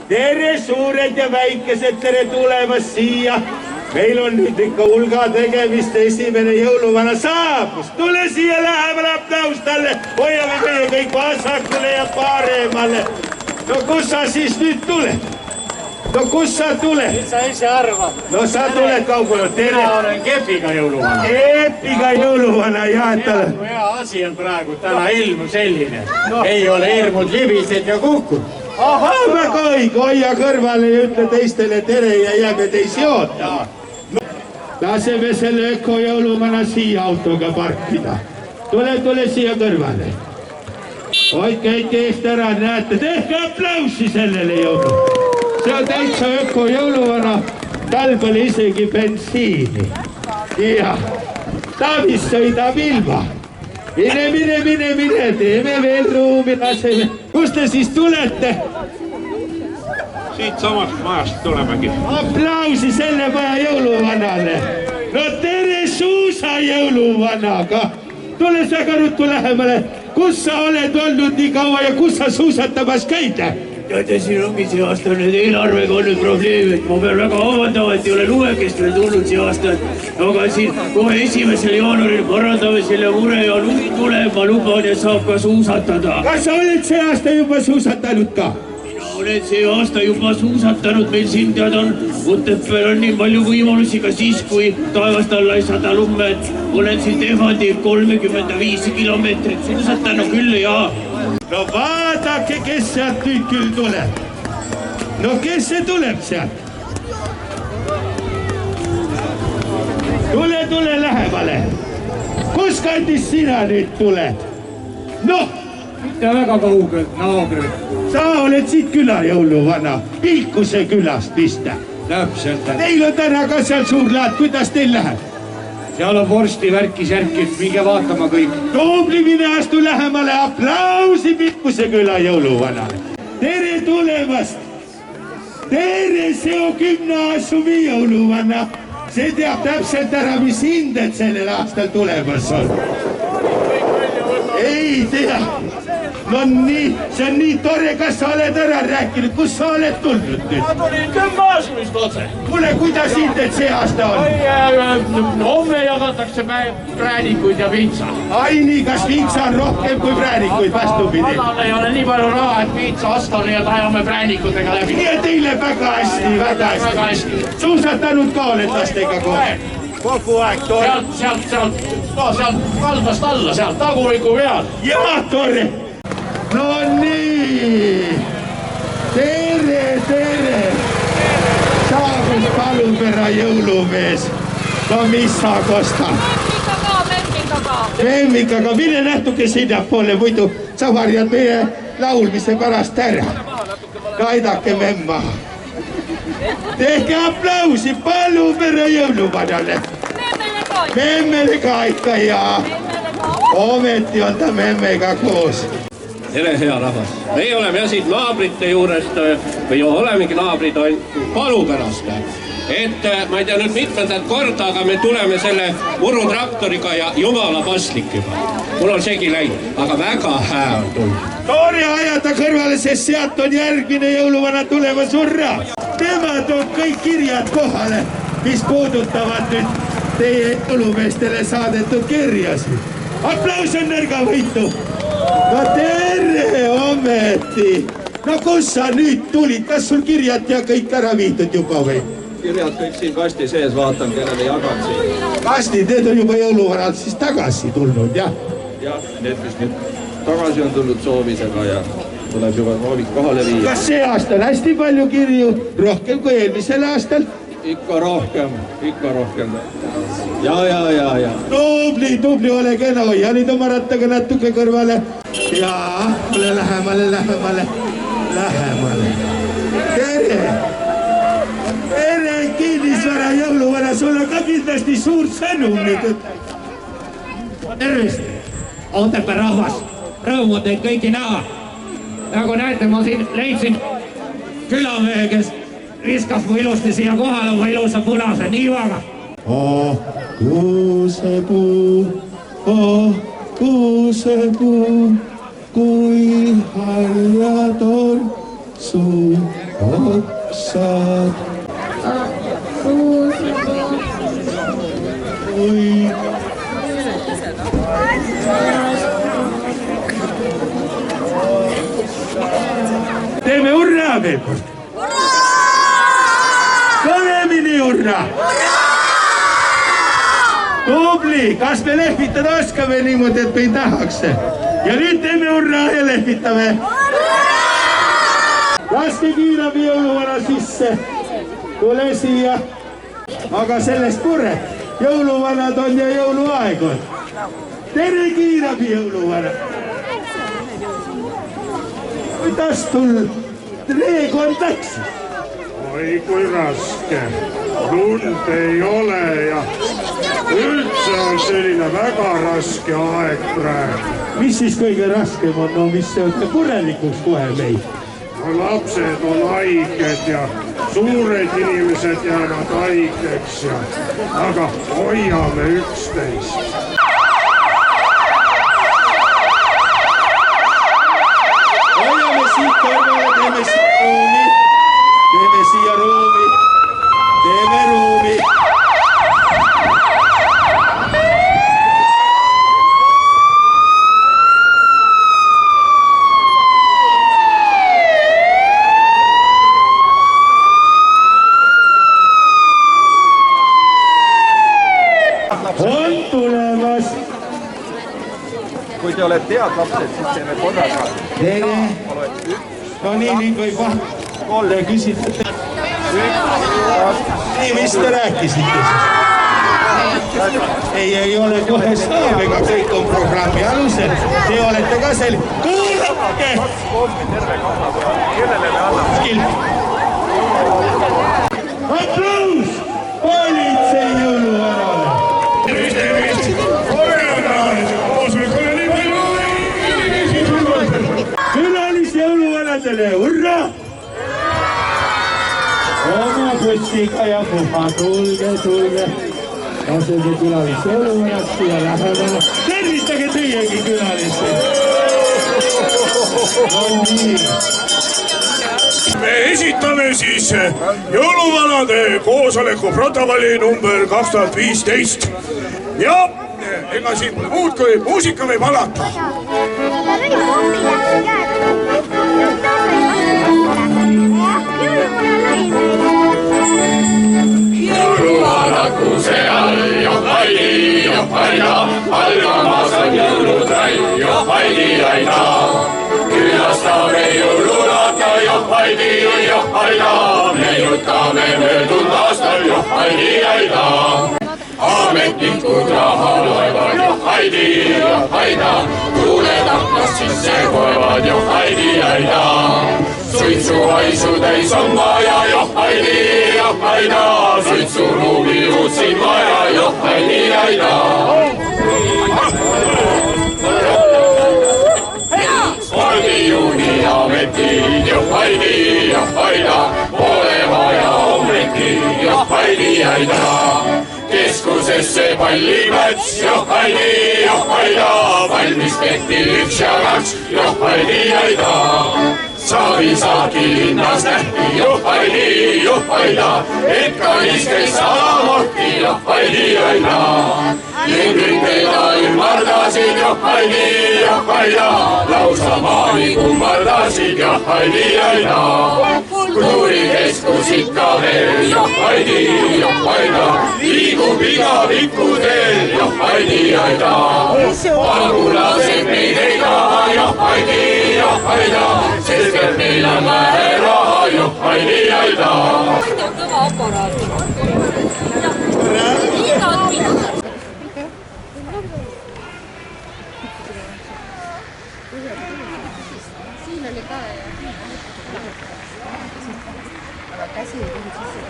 Tere suured ja väikesed, tere tulemast siia. Meil on nüüd ikka hulga tegemist, esimene jõuluvana saabus. Tule siia lähemale, aplaus talle. Hoiame meie kõik vasakule ja paremale. No kus sa siis nüüd tuled? No kus sa tuled? Mis sa ise arvad? No sa tuled kaugele. Mina olen Kepiga jõuluvana. Kepiga jõuluvana, jah, et talle. Hea asi on praegu täna ilm selline. Ei ole hirmud libised ja kukud. Aha, väga õige, hoia kõrvale ja ütle teistele tere ja jääme teisi ootama. Laseme selle ökojõuluvana siia autoga parkida. Tule siia kõrvale. Hoidke eest ära, näete, tehke aplausi sellele jõulu. See on täitsa ökojõuluvana, talv oli isegi bensiini. Ja Tavis sõidab ilma. Mine, teeme veel ruumi, laseme. Kust te siis tulete? Siit samast majast tulemegi. Aplausi selle maja jõuluvanale. No tere suusa jõuluvanaga. Tule sa ka ruttu lähemale. Kus sa oled olnud nii kaua ja kus sa suusatamas käid? Teate, siin ongi see aasta nüüd eelarvega olnud probleem, et ma pean väga avaldama, et ei ole lugekest veel tulnud see aasta. Aga siin kohe 1. jaanuaril parandame selle mure ja lumi tuleb, ma luban, et saab ka suusatada. Kas sa oled see aasta juba suusatanud ka? Mina olen see aasta juba suusatanud, meil siin tead on, Otepääl on nii palju võimalusi ka siis, kui taevast alla ei sada lumme, et olen siin Tehvandi 35 kilomeetrit suusatanud küll ja... No vaadake, kes sealt nüüd küll tuleb. No kes see tuleb sealt? Tule lähemale. Kus kandis sina nüüd tuled? Noh! Mitte väga kaugelt, naabrid. Sa oled siit küla jõuluvana. Pilkuse külast pista. Täpselt. Neil on täna ka seal suur laad. Kuidas teil läheb? Seal on vorsti värki-särki, minge vaatama kõik. Tubli, mine astu lähemale, aplausi Pilkuse küla jõuluvanale. Tere tulemast! Tere, see on 10 asumi jõuluvana. See teab täpselt ära, mis hinded sellel aastal tulemas on. Ei tea. No nii, see on nii tore, kas sa oled ära rääkinud, kus sa oled tulnud nüüd? Ma tulin gümnaasiumist otse. Kuule, kuidas hinded see aasta on? Homme jagatakse präänikuid ja piitsa. Ai nii, kas piitsa on rohkem kui präänikuid vastupidi? Madal ei ole nii palju raha, et piitsa osta, nii et ajame präänikutega läbi. Nii et teile väga hästi. Suusatanud ka oled lastega kohe? Kogu aeg tore. Sealt kaldast alla, sealt taguviku peal. Jaa, tore. No nii. Tere. Saabus Palupera jõulumees. No mis sa kostad? Memmikaga, mine nähtuke sinnapoole, muidu sa varjad meie laulmise pärast ära. Aidake memma. Tehke aplausi Palupera jõuluvanale. Memmele ka ikka ja ometi on ta memmega koos. Tere, hea rahvas. Meie oleme siit naabrite juurest või olemegi naabrid Paluperast. Et ma ei tea nüüd mitmendat korda, aga me tuleme selle murutraktoriga ja jumala paslik juba. Mul on segi läinud, aga väga hää on tulnud. Tore ajada kõrvale, sest sealt on järgmine jõuluvana tulemas, hurra! Tema toob kõik kirjad kohale, mis puudutavad nüüd teie jõulumeestele saadetud kirjasid. Aplaus on nõrgavõitu! No tere ometi! No kus sa nüüd tulid? Kas sul kirjad ja kõik ära viidud juba või? Kirjad kõik siin kasti sees, vaatan, kellele jagan siin. Kastid, need on juba jõuluvanad siis tagasi tulnud, jah? Jah, need, mis nüüd tagasi on tulnud soovisega ja tuleb juba soovid kohale viia. Kas see aasta on hästi palju kirju? Rohkem kui eelmisel aastal? Ikka rohkem. Ja. Tubli, ole kena, hoia nüüd oma rattaga natuke kõrvale. Jaa, ole lähemale. Tere, kinnisvara jõuluvana, sul on ka kindlasti suur sõnum nüüd. Tervist, Otepää rahvas, rõõm on teid kõiki näha. Nagu näete, ma siin leidsin külamehe, kes viskas mu ilusti siia kohale oma ilusa punase niivaga. Kuusepuu, kui harjad on su oksad. Oi. Teeme hurraa veel kord. Kõvemini hurraa. Tubli, kas me lehvitada oskame niimoodi, et me ei tahaks? Ja nüüd teeme hurraa ja lehvitame. Laske kiirabi jõuluvana sisse. Tule siia. Aga sellest mure. Jõuluvanad on ja jõuluaeg on. Tere kiirabi jõuluvana. Kuidas tul reekond läks? Oi kui raske. Lund ei ole ja üldse on selline väga raske aeg praegu. Mis siis kõige raskem on? No mis see on murelikuks kohe meid? No lapsed on haiged ja suured inimesed jäävad haigeks ja aga hoiame üksteist. Hoiame siit kõrvale, teeme siit ruumi. Teeme siia ruumi. Teeme ruumi. On tulemas. Kui te olete head lapsed, siis teeme korraga. Tere. No nii võib Te küsite. Nii, mis te rääkisite siis? Ei ole kohe saab, ega kõik on programmi alusel. Te olete ka seal. Kuulake! Aplaus! Politsei jõuluvanale! Külalis jõuluvanadele, hurra! Oma püstiga ja puha, tulge. Laseme külalis jõuluvanad siia lähedale. Tervitage teiegi külalisse. On nii. Me esitame siis jõuluvanade koosoleku protokolli number 2015 ja ega siin pole muud kui muusika võib alata. Jõuluvanad kuuse all, johhaida, algamas on jõulutrall, johhaidi-aida. Külastame jõululata, johhaida, meenutame möödunud aastal, johhaidi-aida. Ametnikud raha loevad, johhaida, tuuled aknast sisse koevad, johhaidi-aida. Suitsuhaisu täis on vaja, johhaida, suitsuruumi uudsin vaja, johhaidi-aida. Spordijuuni ametid, johhaida, pole vaja ometi, johhaidi-aida. Keskusesse pallimäts, johhaida, valmis ketil 1 ja 2, johhaidi-aida. Savisaaki linnas nähti, johhaida, et ka iskes samamoodi, johhaida. Lingrid teda ümmardasid, johhaida, lausa maali kummardasid, johhaida. Kultuurikeskus ikka veel, johhaida, liigub igavikudel, johhaida. Pagulased meid ei taha, johhaida, sest et meil on vähe raha, johhaida. Kõva aparaat. Igat minut. Siin oli ka aga käsi ei tohi sisse.